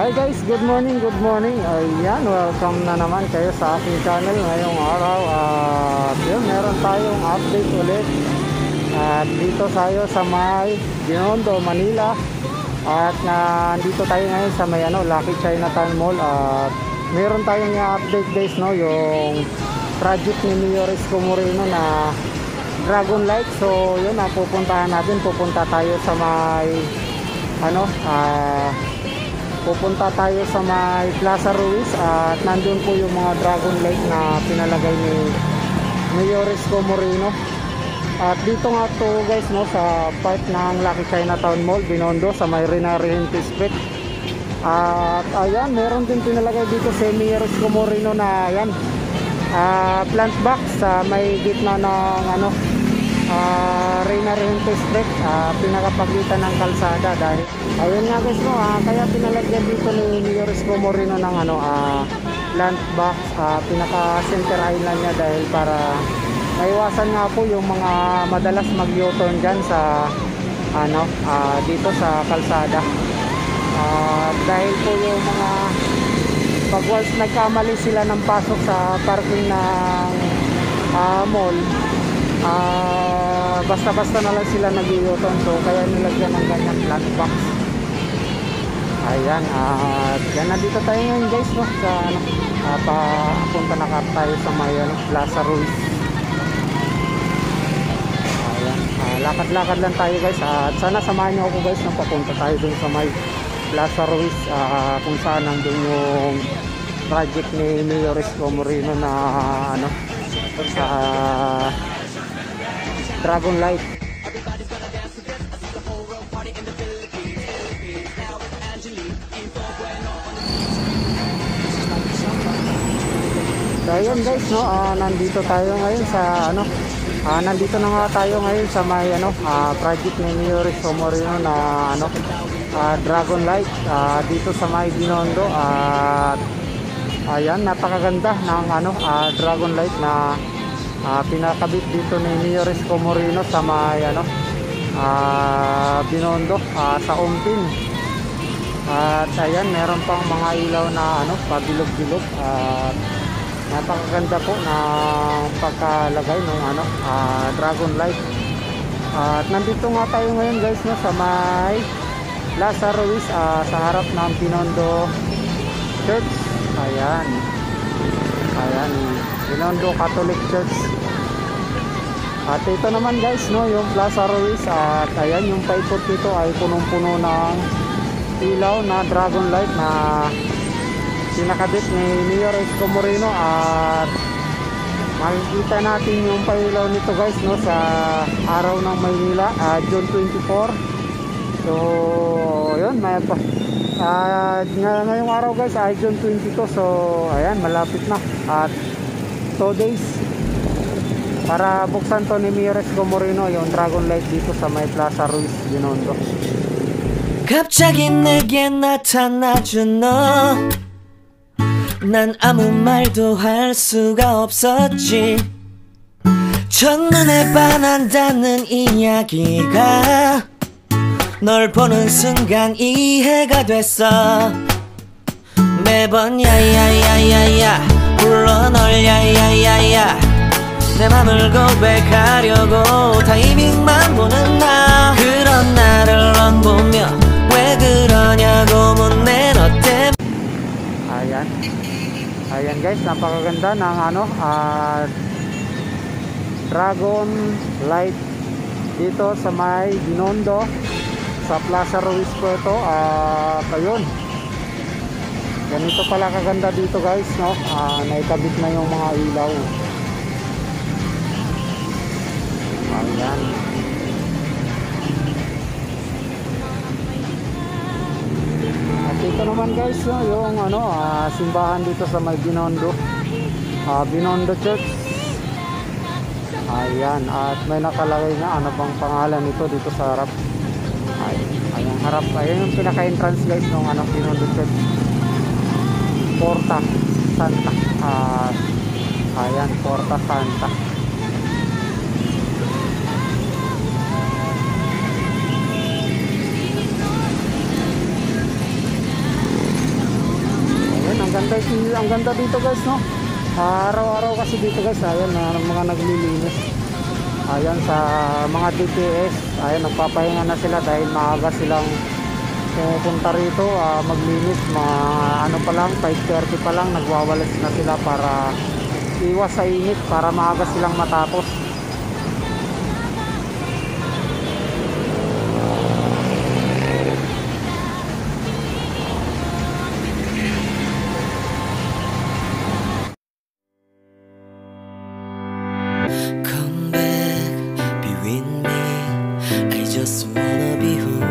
Hi guys, good morning, good morning. Ayan, welcome na naman kayo sa aking channel ngayong araw. Yun, meron tayong update ulit. At dito tayo sa may Binondo, Manila. At nandito tayo ngayon sa may Lucky Chinatown Mall. At meron tayong update guys, no, yung project ni Mayor Isko Moreno na Dragon Light. So yun, pupuntahan natin. Pupunta tayo sa may pupunta tayo sa may Plaza Ruiz at nandun po yung mga Dragon Light na pinalagay ni Mayor Isko Moreno. At dito nga to guys, no, sa part ng Lucky Chinatown Mall, Binondo, sa may Rinarente Street. At ayan, meron din pinalagay dito si Mayor Isko Moreno na ayan, plant box sa may gitna ng Rinarente Street, pinakapagitan ng kalsada. Dahil ayun nga guys, no, kaya pinalagyan dito ni Mayor Isko Moreno ng plant box, pinaka center island niya, dahil para maiwasan nga po yung mga madalas mag-U-turn dyan sa dito sa kalsada. Dahil po yung mga pag once nagkamali sila ng pasok sa parking ng mall, basta-basta na lang sila nag-U-turn. So kaya nilagyan ng ganyan plant box. Ayan, yan, nandito tayo ngayon guys, no, sa papunta na tayo sa may Plaza Ruiz. Ayan, lakad-lakad lang tayo guys, at sana samahan nyo ako guys nang papunta tayo dun sa may Plaza Ruiz, kung saan nandun yung project ni Mayor Isko Moreno na sa Dragon Light. So ayun guys, no, nandito tayo ngayon sa nandito na nga tayo ngayon sa may project ni Mayor Isko Moreno na Dragon Light, dito sa may Binondo. At ayan, napakaganda ng Dragon Light na pinakabit dito ni Mayor Isko Moreno sa may Binondo, sa Umpin. At ayan, meron pang mga ilaw na pabilog-bilog. At napakaganda po na pagkalagay ng Dragon Light. At nandito nga tayo ngayon guys, no, sa may Plaza Ruiz, sa harap ng Binondo Church. Ayan, Binondo Catholic Church. At ito naman guys, no, yung Plaza Ruiz. At ayan, yung paikot dito ay punong-puno ng ilaw na Dragon Light na pinakabit ni Mayor Isko Moreno. At makikita natin yung pailaw nito guys, no, sa araw ng Maynila, June 24. So yun, ngayong araw guys ay June 22. So ayan, malapit na at 2 days para buksan to ni Mayor Isko Moreno yung Dragon Light dito sa may Plaza Ruiz, Binondo. 갑자기 내게 나타나준 너, 난 아무 말도 할 수가 없었지. 첫눈에 반한다는 이야기가 널 보는 순간 이해가 됐어. 매번 야야야야야 불러 널 야야야야, 내 맘을 고백하려고 타이밍만 보는 나. 그런 나를 넌 보며 왜 그러냐고 묻네 너 때문에. Ayan guys, napakaganda ng Dragon Light dito sa may Binondo, sa Plaza Ruiz po ito. Ayun, ganito pala kaganda dito guys, no, naikabit na yung mga ilaw. Ayan, at ito naman guys, no, yung simbahan dito sa may Binondo, Binondo Church. Ayan, at may nakalagay na ano bang pangalan nito dito sa harap. Ayan, harap, ayan yung pinaka-entrance guys ng Binondo Church, Porta Santa. Ayan, Porta Santa. ang ganda dito guys, no? Araw-araw kasi dito guys, ayan na mga naglilinis. Ayan sa mga DPS, ayan nagpapahinga na sila dahil maaga silang pupunta rito maglinis. Mga ano pa lang, 5:30 pa lang nagwawalis na sila para iwas sa init, para maaga silang matapos. Come back, be with me. I just wanna be who